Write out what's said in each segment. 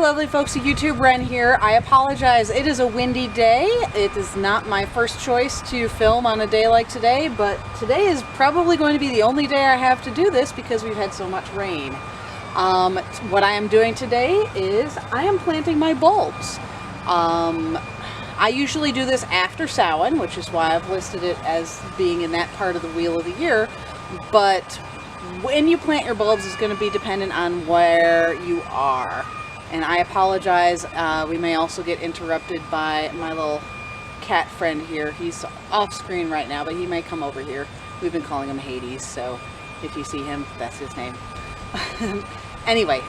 lovely folks of YouTube, Ren here. I apologize, it is a windy day. It is not my first choice to film on a day like today, but today is probably going to be the only day I have to do this because we've had so much rain. What I am doing today is I am planting my bulbs. I usually do this after Samhain, which is why I've listed it as being in that part of the wheel of the year, but when you plant your bulbs is going to be dependent on where you are. And I apologize, we may also get interrupted by my little cat friend here. He's off screen right now, but he may come over here. We've been calling him Hades, so if you see him, that's his name. Anyway,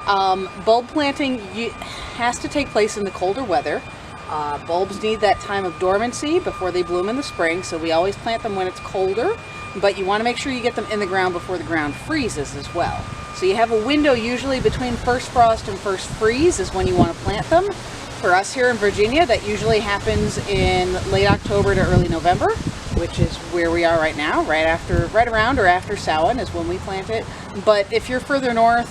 bulb planting has to take place in the colder weather. Bulbs need that time of dormancy before they bloom in the spring, so we always plant them when it's colder, but you want to make sure you get them in the ground before the ground freezes as well. So you have a window usually between first frost and first freeze is when you want to plant them. For us here in Virginia, that usually happens in late October to early November, which is where we are right now. Right around or after Samhain is when we plant it. But if you're further north,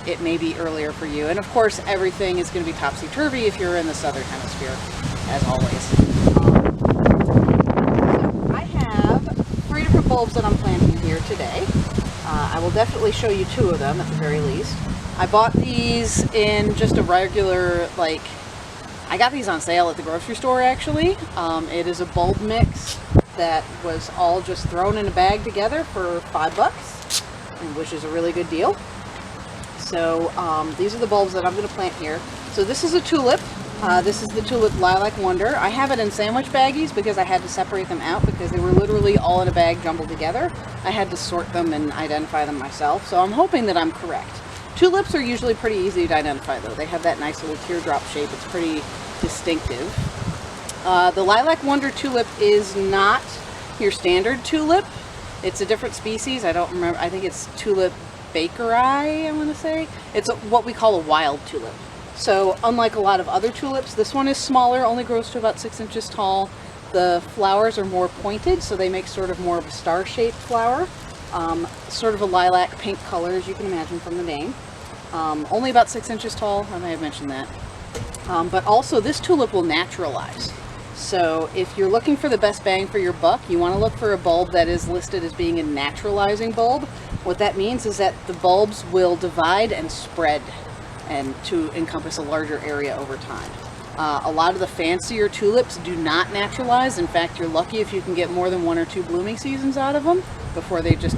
it may be earlier for you. And of course, everything is going to be topsy-turvy if you're in the southern hemisphere, as always. So I have 3 different bulbs that I'm planting here today. I will definitely show you 2 of them at the very least. I bought these in just a regular, I got these on sale at the grocery store actually. It is a bulb mix that was all just thrown in a bag together for $5, which is a really good deal. So these are the bulbs that I'm going to plant here. So this is a tulip. This is the Tulip Lilac Wonder. I have it in sandwich baggies because I had to separate them out because they were literally all in a bag jumbled together. I had to sort them and identify them myself, so I'm hoping that I'm correct. Tulips are usually pretty easy to identify though. They have that nice little teardrop shape. It's pretty distinctive. The Lilac Wonder tulip is not your standard tulip. It's a different species. I don't remember. I think it's Tulip Bakeri, I want to say. It's what we call a wild tulip. So unlike a lot of other tulips, this one is smaller, only grows to about 6 inches tall. The flowers are more pointed, so they make sort of more of a star-shaped flower. Sort of a lilac pink color, as you can imagine from the name. Only about 6 inches tall, I may have mentioned that. But also this tulip will naturalize. So if you're looking for the best bang for your buck, you want to look for a bulb that is listed as being a naturalizing bulb. What that means is that the bulbs will divide and spread and to encompass a larger area over time. A lot of the fancier tulips do not naturalize. In fact, you're lucky if you can get more than 1 or 2 blooming seasons out of them before they just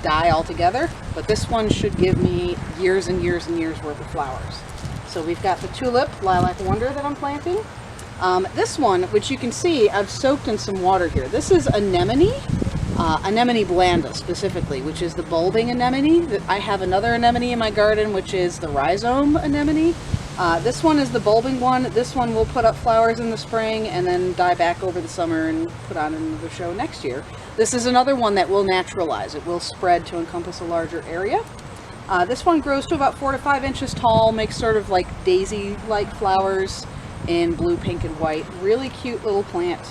die altogether. But this one should give me years and years and years worth of flowers. So we've got the Tulip Lilac Wonder that I'm planting. This one, which you can see, I've soaked in some water here. This is Anemone. Anemone blanda specifically, which is the bulbing anemone. I have another anemone in my garden, which is the Rhizome Anemone. This one is the bulbing one. This one will put up flowers in the spring and then die back over the summer and put on another show next year. This is another one that will naturalize. It will spread to encompass a larger area. This one grows to about 4 to 5 inches tall, makes sort of like daisy-like flowers in blue, pink, and white. Really cute little plant.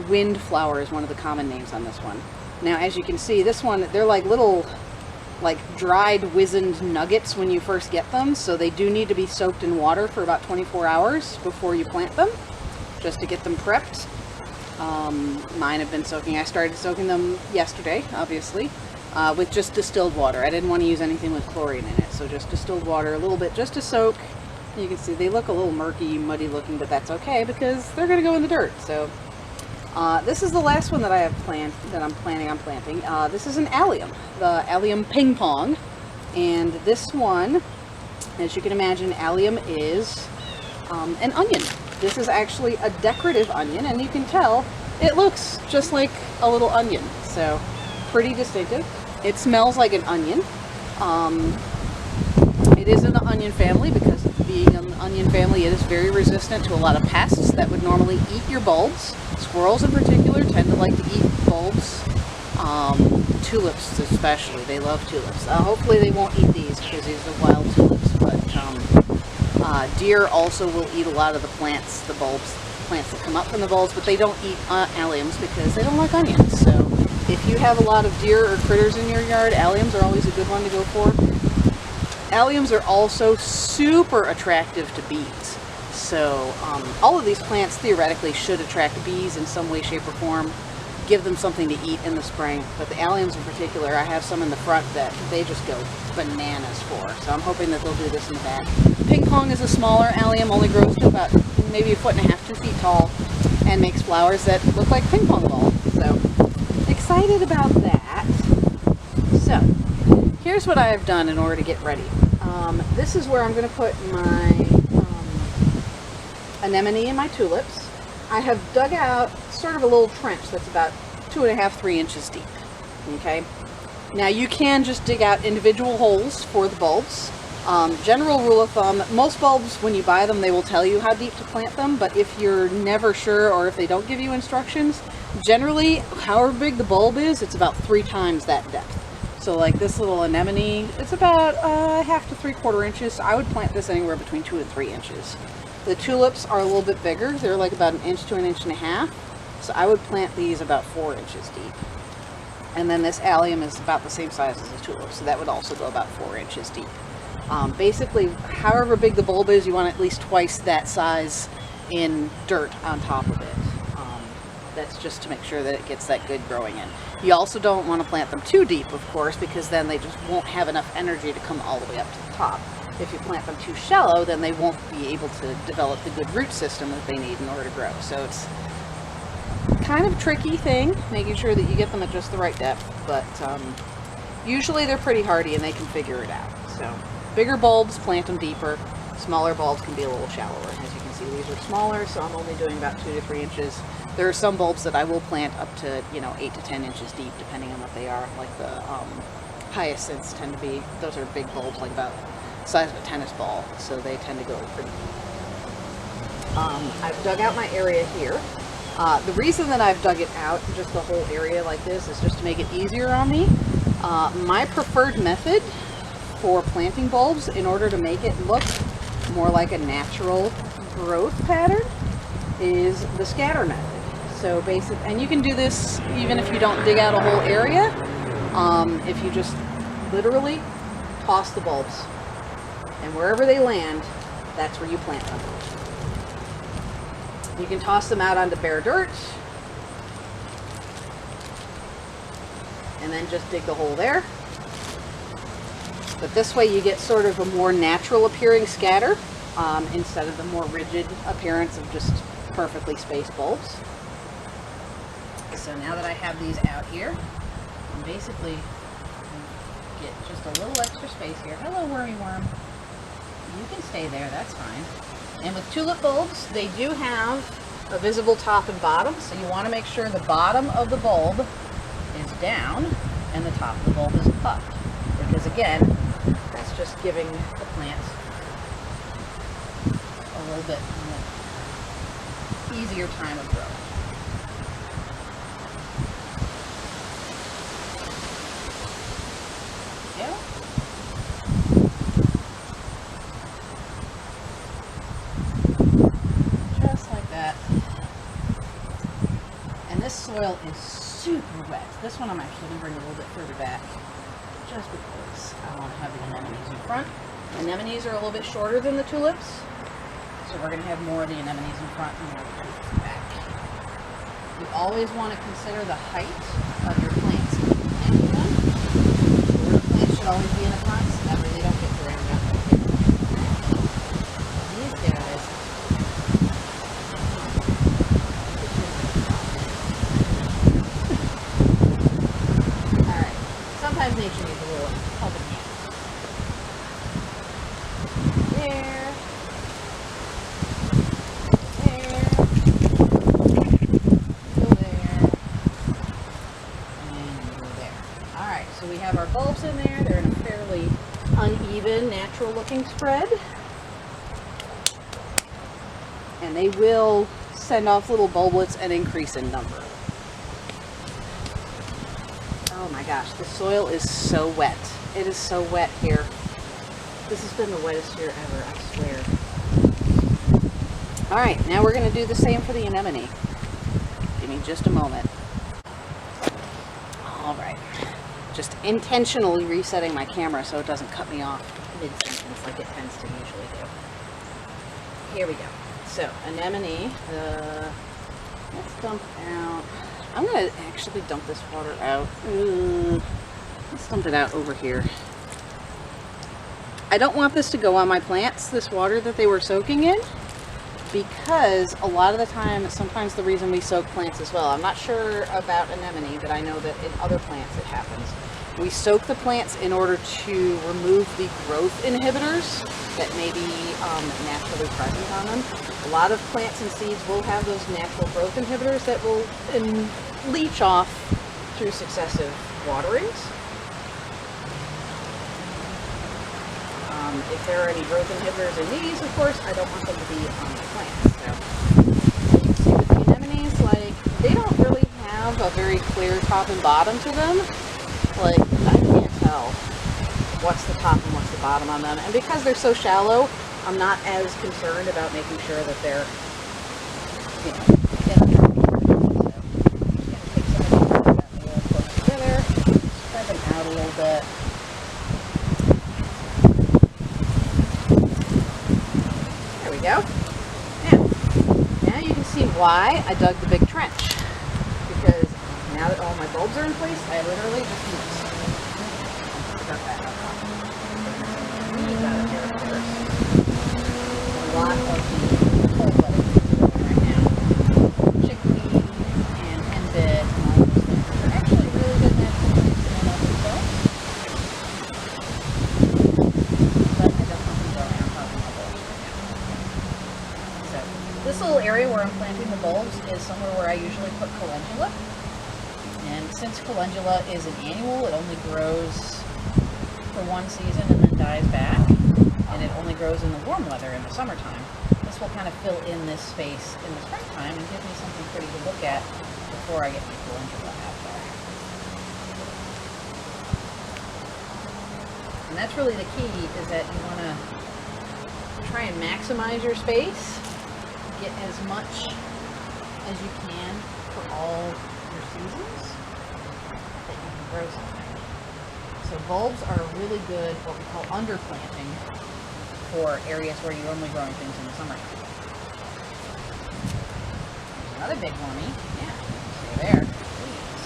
Wind flower is one of the common names on this one. Now, as you can see, this one, they're like little, dried, wizened nuggets when you first get them, so they do need to be soaked in water for about 24 hours before you plant them, just to get them prepped. Mine have been soaking. I started soaking them yesterday, obviously, with just distilled water. I didn't want to use anything with chlorine in it, so just distilled water, a little bit, just to soak. You can see they look a little murky, muddy looking, but that's okay because they're going to go in the dirt. So this is the last one that I have planned, that I'm planning on planting. This is an allium, the allium ping pong. And this one, as you can imagine, allium is an onion. This is actually a decorative onion, and you can tell it looks just like a little onion. So pretty distinctive. It smells like an onion. It is in the onion family because being an onion family, it is very resistant to a lot of pests that would normally eat your bulbs. Squirrels in particular tend to like to eat bulbs. Tulips especially, they love tulips. Hopefully they won't eat these because these are wild tulips, but deer also will eat a lot of the plants, the bulbs, plants that come up from the bulbs, but they don't eat alliums because they don't like onions. So if you have a lot of deer or critters in your yard, alliums are always a good one to go for. alliums are also super attractive to bees. So all of these plants theoretically should attract bees in some way, shape, or form. Give them something to eat in the spring. But the alliums in particular, I have some in the front that they just go bananas for. So I'm hoping that they'll do this in the back. Ping pong is a smaller allium, only grows to about maybe 1.5 feet, 2 feet tall, and makes flowers that look like ping pong balls. So excited about that. So here's what I have done in order to get ready. This is where I'm going to put my anemone and my tulips. I have dug out sort of a little trench that's about 2.5, 3 inches deep. Okay. Now you can just dig out individual holes for the bulbs. General rule of thumb, most bulbs when you buy them they will tell you how deep to plant them, but if you're never sure or if they don't give you instructions, generally however big the bulb is, it's about 3 times that depth. So like this little anemone, it's about 1/2 to 3/4 inches. So I would plant this anywhere between 2 and 3 inches. The tulips are a little bit bigger. They're like about 1 inch to 1.5 inches. So I would plant these about 4 inches deep. And then this allium is about the same size as the tulip, so that would also go about 4 inches deep. Basically, however big the bulb is, you want at least twice that size in dirt on top of it. That's just to make sure that it gets that good growing in. You also don't want to plant them too deep, of course, because then they just won't have enough energy to come all the way up to the top. If you plant them too shallow, then they won't be able to develop the good root system that they need in order to grow. So it's kind of a tricky thing, making sure that you get them at just the right depth, but usually they're pretty hardy and they can figure it out. So bigger bulbs, plant them deeper. Smaller bulbs can be a little shallower. As you can see, these are smaller, so I'm only doing about 2 to 3 inches. There are some bulbs that I will plant up to, 8 to 10 inches deep, depending on what they are. Like the hyacinths tend to be, those are big bulbs, like about the size of a tennis ball, so they tend to go pretty deep. I've dug out my area here. The reason that I've dug it out, just the whole area like this, is just to make it easier on me. My preferred method for planting bulbs, in order to make it look more like a natural growth pattern, is the scatter method. So and you can do this even if you don't dig out a whole area. If you just literally toss the bulbs, and wherever they land, that's where you plant them. You can toss them out onto bare dirt, and then just dig the hole there. But this way you get sort of a more natural appearing scatter, instead of the more rigid appearance of just perfectly spaced bulbs. So now that I have these out here, I'm basically get just a little extra space here. Hello, wormy worm. You can stay there, that's fine. And with tulip bulbs, they do have a visible top and bottom, so you want to make sure the bottom of the bulb is down and the top of the bulb is up. Because again, that's just giving the plant a little bit easier time of growth. Yeah. Just like that. And this soil is super wet. This one I'm actually going to bring a little bit further back, just because I want to have the anemones in front. Anemones are a little bit shorter than the tulips, so we're going to have more of the anemones in front and more of the tulips in back. You always want to consider the height of your plants when you're planting them. The plants should always be in the front, so that way they don't get drowned out like here. These guys. Alright, sometimes nature needs a little helping hand. There. So we have our bulbs in there. They're in a fairly uneven, natural looking spread. And they will send off little bulblets and increase in number. Oh my gosh, the soil is so wet. It is so wet here. This has been the wettest year ever, I swear. Alright, now we're going to do the same for the anemone. Give me just a moment. Alright. Just intentionally resetting my camera so it doesn't cut me off mid-sentence like it tends to usually do. Here we go. So, anemone, let's dump out. I'm going to actually dump this water out. Let's dump it out over here. I don't want this to go on my plants, this water that they were soaking in, because a lot of the time, sometimes the reason we soak plants as well, I'm not sure about anemone, but I know that in other plants it happens. We soak the plants in order to remove the growth inhibitors that may be naturally present on them. A lot of plants and seeds will have those natural growth inhibitors that will leach off through successive waterings. If there are any growth inhibitors in these, of course, I don't want them to be on the plants. So, you can see with the anemones, like, they don't really have a very clear top and bottom to them. Like, I can't tell what's the top and what's the bottom on them. And because they're so shallow, I'm not as concerned about making sure that they're, you know, in the top. So, I'm just going to take some of these and put them together, spread them out a little bit. Go. Now you can see why I dug the big trench, because now that all my bulbs are in place, I literally just need a lot of the cold weather right now. Chickweed and henbit and all those things are actually really good natural things in and of themselves. But I don't want them to go around causing my bulbs right now. This little area where I'm planting the bulbs is somewhere where I usually put calendula. And since calendula is an annual, it only grows for one season and then dies back. And it only grows in the warm weather in the summertime. This will kind of fill in this space in the springtime and give me something pretty to look at before I get my calendula out there. And that's really the key, is that you want to try and maximize your space. Get as much as you can for all your seasons that you can grow something. So bulbs are really good, what we call underplanting, for areas where you're only growing things in the summertime. There's another big wormy. Yeah, see there. Please.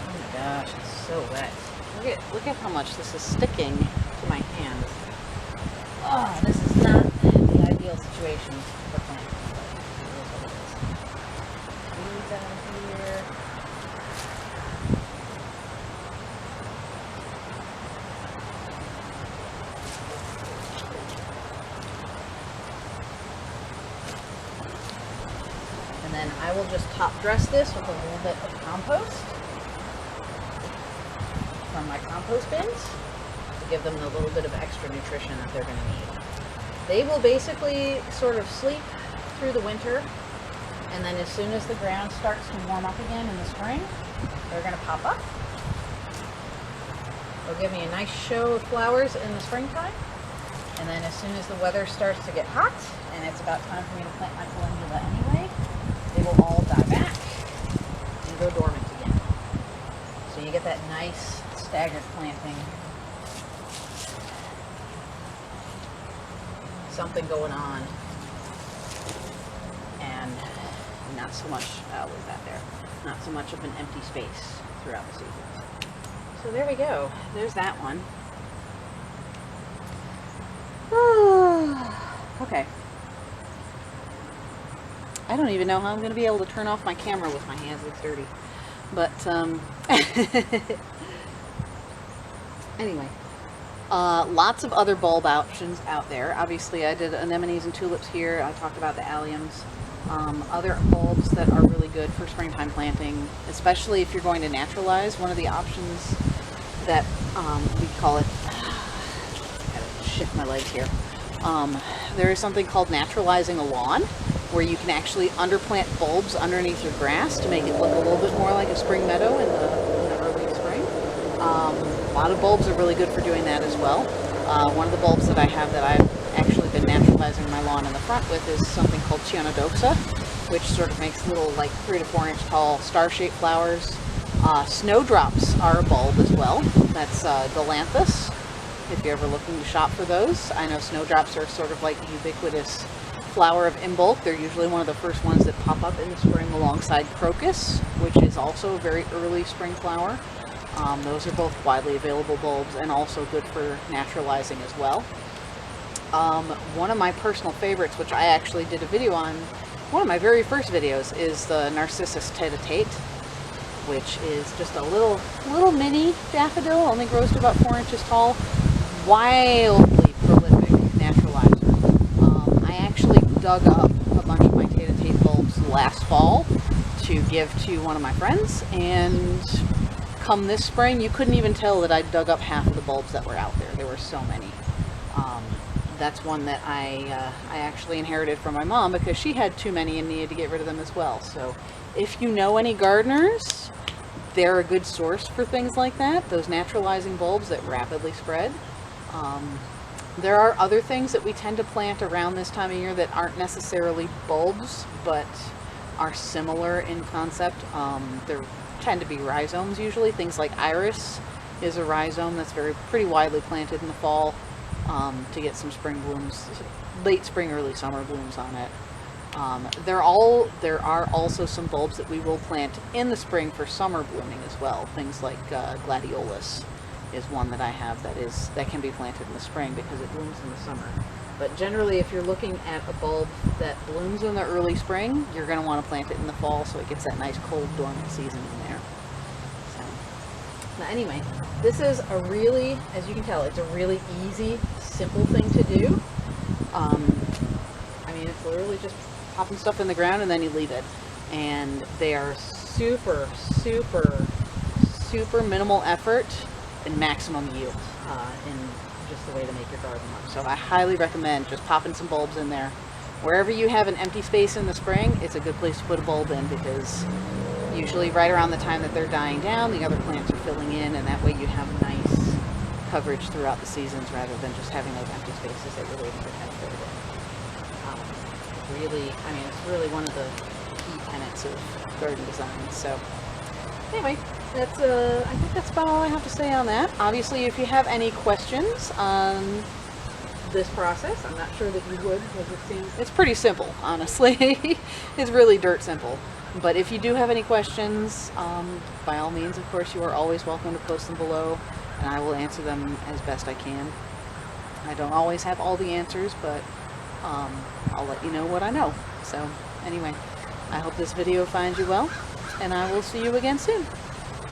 Oh my gosh, it's so wet. Look at how much this is sticking to my hand. Oh, this is not the ideal situation for planting. Weeds out here. And then I will just top dress this with a little bit of compost from my compost bins to give them a little bit of extra nutrition that they're going to need. They will basically sort of sleep through the winter, and then as soon as the ground starts to warm up again in the spring, they're going to pop up. They'll give me a nice show of flowers in the springtime, and then as soon as the weather starts to get hot and it's about time for me to plant my calendula anyway, they will all die back and go dormant again. So you get that nice staggered planting, something going on, and not so much, with that there, not so much of an empty space throughout the seasons. So there we go, there's that one. Okay. I don't even know how I'm going to be able to turn off my camera with my hands, it's dirty. But, anyway, lots of other bulb options out there. Obviously, I did anemones and tulips here. I talked about the alliums. Other bulbs that are really good for springtime planting, especially if you're going to naturalize. One of the options that we call it, I gotta shift my legs here. There is something called naturalizing a lawn, where you can actually underplant bulbs underneath your grass to make it look a little bit more like a spring meadow in the early spring. A lot of bulbs are really good for doing that as well. One of the bulbs that I have that I've actually been naturalizing my lawn in the front with is something called Chianodoxa, which sort of makes little like 3 to 4 inch tall star-shaped flowers. Snowdrops are a bulb as well. That's Galanthus, if you're ever looking to shop for those. I know snowdrops are sort of like a ubiquitous flower of Imbolc. They're usually one of the first ones that pop up in the spring alongside crocus, which is also a very early spring flower. Those are both widely available bulbs and also good for naturalizing as well. One of my personal favorites, which I actually did a video on, one of my very first videos, is the Narcissus tete-a-tete, which is just a little mini daffodil, only grows to about 4 inches tall, wildly prolific naturalizer. I actually dug up a bunch of my tete-a-tete bulbs last fall to give to one of my friends, and come this spring, you couldn't even tell that I dug up half of the bulbs that were out there. There were so many. That's one that I actually inherited from my mom because she had too many and needed to get rid of them as well. So if you know any gardeners, they're a good source for things like that, those naturalizing bulbs that rapidly spread. There are other things that we tend to plant around this time of year that aren't necessarily bulbs, but are similar in concept. There tend to be rhizomes usually. Things like iris is a rhizome that's pretty widely planted in the fall. To get some spring blooms, late spring, early summer blooms on it. There are also some bulbs that we will plant in the spring for summer blooming as well. Things like gladiolus is one that I have that can be planted in the spring because it blooms in the summer. But generally, if you're looking at a bulb that blooms in the early spring, you're going to want to plant it in the fall so it gets that nice cold dormant season in there. Now anyway, this is a really, as you can tell, it's a really easy, simple thing to do. I mean, it's literally just popping stuff in the ground and then you leave it. And they are super, super, super minimal effort and maximum yield in just the way to make your garden look. So I highly recommend just popping some bulbs in there. Wherever you have an empty space in the spring, it's a good place to put a bulb in because usually right around the time that they're dying down, the other plants are filling in, and that way you have nice coverage throughout the seasons rather than just having those empty spaces that you're waiting for kind of really, I mean, it's really one of the key tenets of garden design. So anyway, that's I think that's about all I have to say on that. Obviously, if you have any questions on this process, I'm not sure that you would, because it's pretty simple, honestly. It's really dirt simple. But if you do have any questions, by all means, of course, you are always welcome to post them below, and I will answer them as best I can. I don't always have all the answers, but I'll let you know what I know. So anyway, I hope this video finds you well, and I will see you again soon.